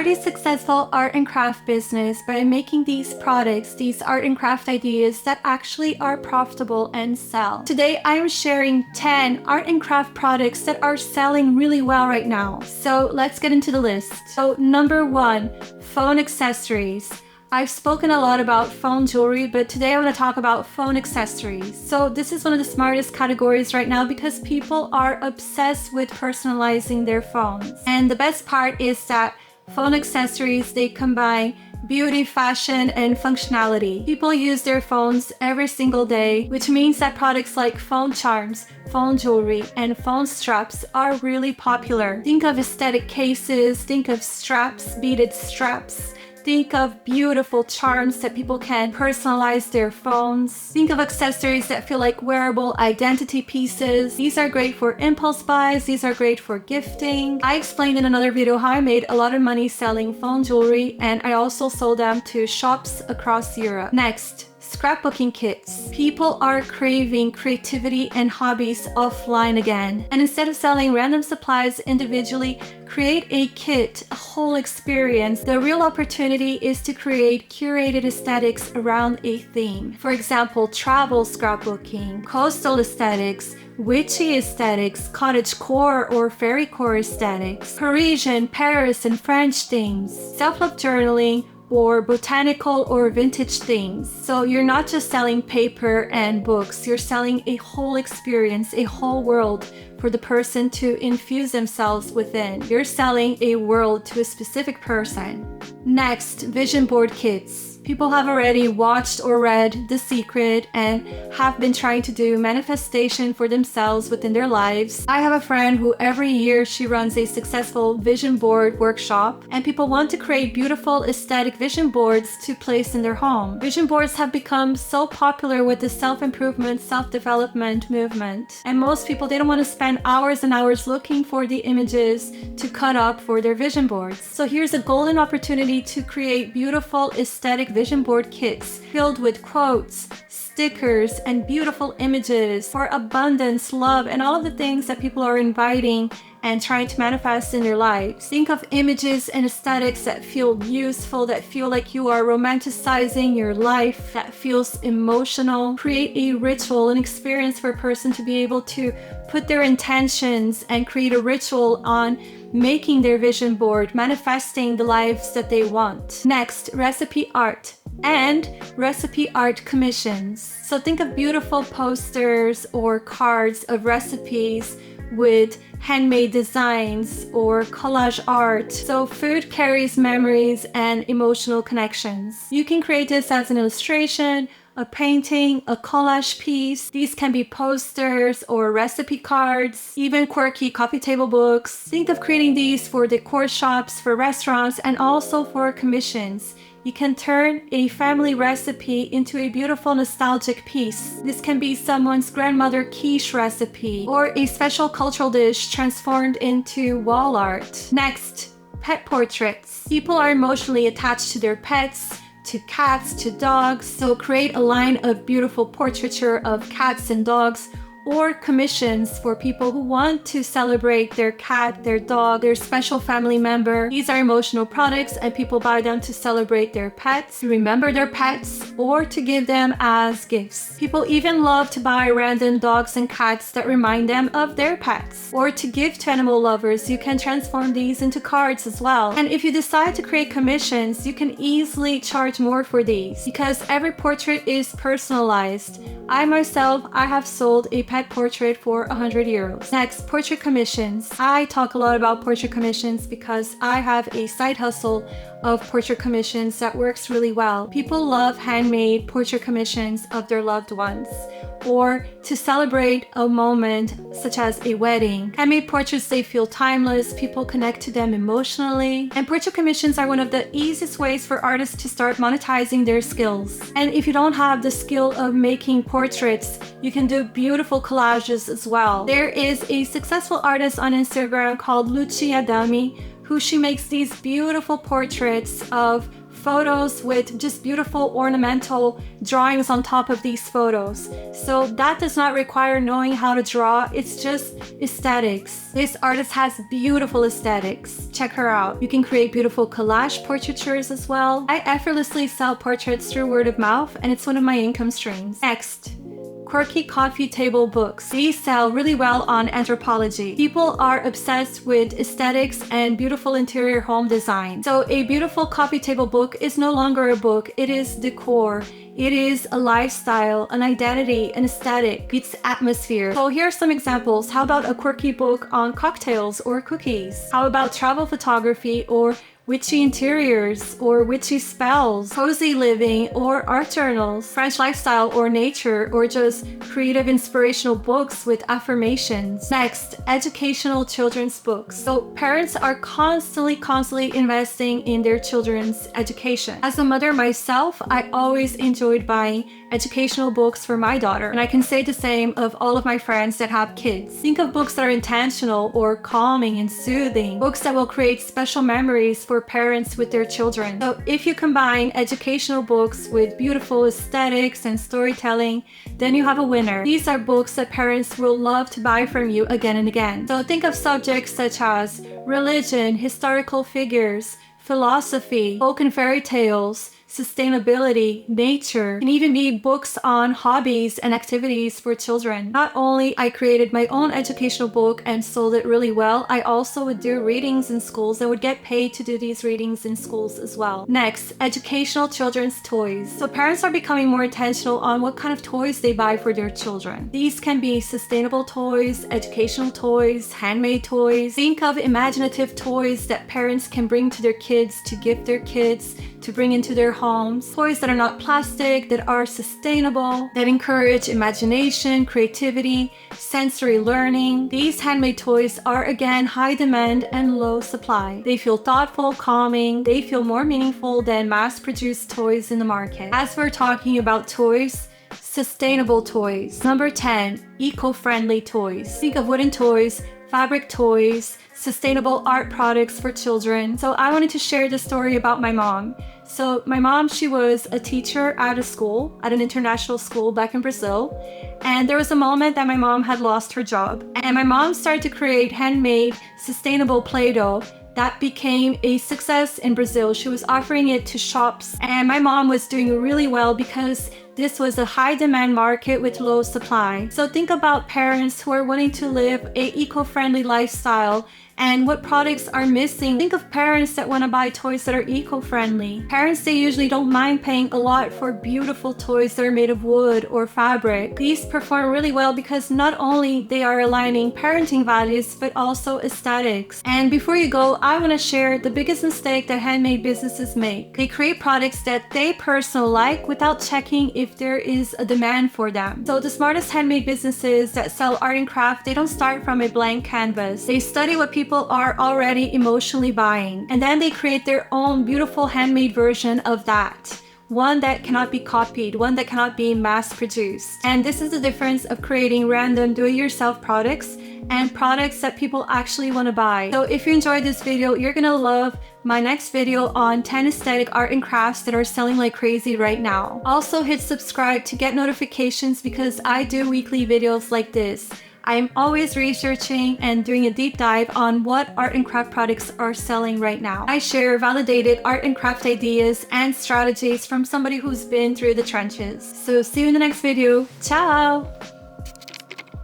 a successful art and craft business by making these products, these art and craft ideas that actually are profitable and sell. Today, I'm sharing 10 art and craft products that are selling really well right now. So let's get into the list. So number 1, phone accessories. I've spoken a lot about phone jewelry, but today I want to talk about phone accessories. So this is one of the smartest categories right now because people are obsessed with personalizing their phones. And the best part is that phone accessories, they combine beauty, fashion, and functionality. People use their phones every single day, which means that products like phone charms, phone jewelry, and phone straps are really popular. Think of aesthetic cases, think of straps, beaded straps. Think of beautiful charms that people can personalize their phones. Think of accessories that feel like wearable identity pieces. These are great for impulse buys. These are great for gifting. I explained in another video how I made a lot of money selling phone jewelry, and I also sold them to shops across Europe. Next, scrapbooking kits. People are craving creativity and hobbies offline again. And instead of selling random supplies individually, create a kit, a whole experience. The real opportunity is to create curated aesthetics around a theme. For example, travel scrapbooking, coastal aesthetics, witchy aesthetics, cottagecore or fairycore aesthetics, Parisian, Paris, and French themes, self-love journaling, or botanical or vintage themes. So you're not just selling paper and books, you're selling a whole experience, a whole world for the person to infuse themselves within. You're selling a world to a specific person. Next, vision board kits. People have already watched or read The Secret and have been trying to do manifestation for themselves within their lives. I have a friend who every year she runs a successful vision board workshop, and people want to create beautiful aesthetic vision boards to place in their home. Vision boards have become so popular with the self-improvement, self-development movement. And most people, they don't want to spend hours and hours looking for the images to cut up for their vision boards. So here's a golden opportunity to create beautiful aesthetic vision board kits filled with quotes, stickers, and beautiful images for abundance, love, and all of the things that people are inviting and trying to manifest in their lives. Think of images and aesthetics that feel useful, that feel like you are romanticizing your life, that feels emotional. Create a ritual, an experience for a person to be able to put their intentions and create a ritual on making their vision board, manifesting the lives that they want. Next, recipe art and recipe art commissions. So think of beautiful posters or cards of recipes with handmade designs or collage art. So food carries memories and emotional connections. You can create this as an illustration, a painting, a collage piece. These can be posters or recipe cards, even quirky coffee table books. Think of creating these for decor shops, for restaurants, and also for commissions. You can turn a family recipe into a beautiful nostalgic piece. This can be someone's grandmother quiche recipe or a special cultural dish transformed into wall art. Next, pet portraits. People are emotionally attached to their pets, to cats, to dogs, so create a line of beautiful portraiture of cats and dogs, or commissions for people who want to celebrate their cat, their dog, their special family member. These are emotional products and people buy them to celebrate their pets, to remember their pets, or to give them as gifts. People even love to buy random dogs and cats that remind them of their pets, or to give to animal lovers. You can transform these into cards as well. And if you decide to create commissions, you can easily charge more for these because every portrait is personalized. I myself, I have sold a pet portrait for 100 euros. Next, portrait commissions. I talk a lot about portrait commissions because I have a side hustle of portrait commissions that works really well. People love handmade portrait commissions of their loved ones, or to celebrate a moment such as a wedding. Handmade portraits, they feel timeless, people connect to them emotionally, and portrait commissions are one of the easiest ways for artists to start monetizing their skills. And if you don't have the skill of making portraits, you can do beautiful collages as well. There is a successful artist on Instagram called Lucia Dami, who she makes these beautiful portraits of photos with just beautiful ornamental drawings on top of these photos. So that does not require knowing how to draw, it's just aesthetics. This artist has beautiful aesthetics. Check her out. You can create beautiful collage portraitures as well. I effortlessly sell portraits through word of mouth, and it's one of my income streams. Next, quirky coffee table books. These sell really well on Anthropology. People are obsessed with aesthetics and beautiful interior home design. So a beautiful coffee table book is no longer a book, it is decor. It is a lifestyle, an identity, an aesthetic. It's atmosphere. So here are some examples. How about a quirky book on cocktails or cookies? How about travel photography or witchy interiors or witchy spells, cozy living or art journals, French lifestyle or nature, or just creative inspirational books with affirmations. Next, educational children's books. So parents are constantly investing in their children's education. As a mother myself, I always enjoyed buying educational books for my daughter, and I can say the same of all of my friends that have kids. Think of books that are intentional or calming and soothing, books that will create special memories for parents with their children. So if you combine educational books with beautiful aesthetics and storytelling, then you have a winner. These are books that parents will love to buy from you again and again. So think of subjects such as religion, historical figures, philosophy, folk and fairy tales, sustainability, nature, and even be books on hobbies and activities for children. Not only I created my own educational book and sold it really well, I also would do readings in schools and would get paid to do these readings in schools as well. Next, educational children's toys. So parents are becoming more intentional on what kind of toys they buy for their children. These can be sustainable toys, educational toys, handmade toys. Think of imaginative toys that parents can bring to their kids, to gift their kids, to bring into their homes. Toys that are not plastic, that are sustainable, that encourage imagination, creativity, sensory learning. These handmade toys are again high demand and low supply. They feel thoughtful, calming, they feel more meaningful than mass-produced toys in the market. As we're talking about toys, sustainable toys. Number 10, eco-friendly toys. Think of wooden toys, fabric toys, sustainable art products for children. So I wanted to share the story about my mom. So my mom, she was a teacher at a school, at an international school back in Brazil. And there was a moment that my mom had lost her job. And my mom started to create handmade, sustainable Play-Doh that became a success in Brazil. She was offering it to shops. And my mom was doing really well because this was a high demand market with low supply. So think about parents who are wanting to live an eco-friendly lifestyle and what products are missing. Think of parents that want to buy toys that are eco-friendly. Parents, they usually don't mind paying a lot for beautiful toys that are made of wood or fabric. These perform really well because not only they are aligning parenting values, but also aesthetics. And before you go, I want to share the biggest mistake that handmade businesses make. They create products that they personally like without checking if there is a demand for them. So the smartest handmade businesses that sell art and craft, they don't start from a blank canvas. They study what people are already emotionally buying, and then they create their own beautiful handmade version of that. One that cannot be copied, one that cannot be mass-produced. And this is the difference of creating random do-it-yourself products and products that people actually want to buy. So if you enjoyed this video, you're gonna love my next video on 10 aesthetic art and crafts that are selling like crazy right now. Also hit subscribe to get notifications because I do weekly videos like this. I'm always researching and doing a deep dive on what art and craft products are selling right now. I share validated art and craft ideas and strategies from somebody who's been through the trenches. So see you in the next video. Ciao!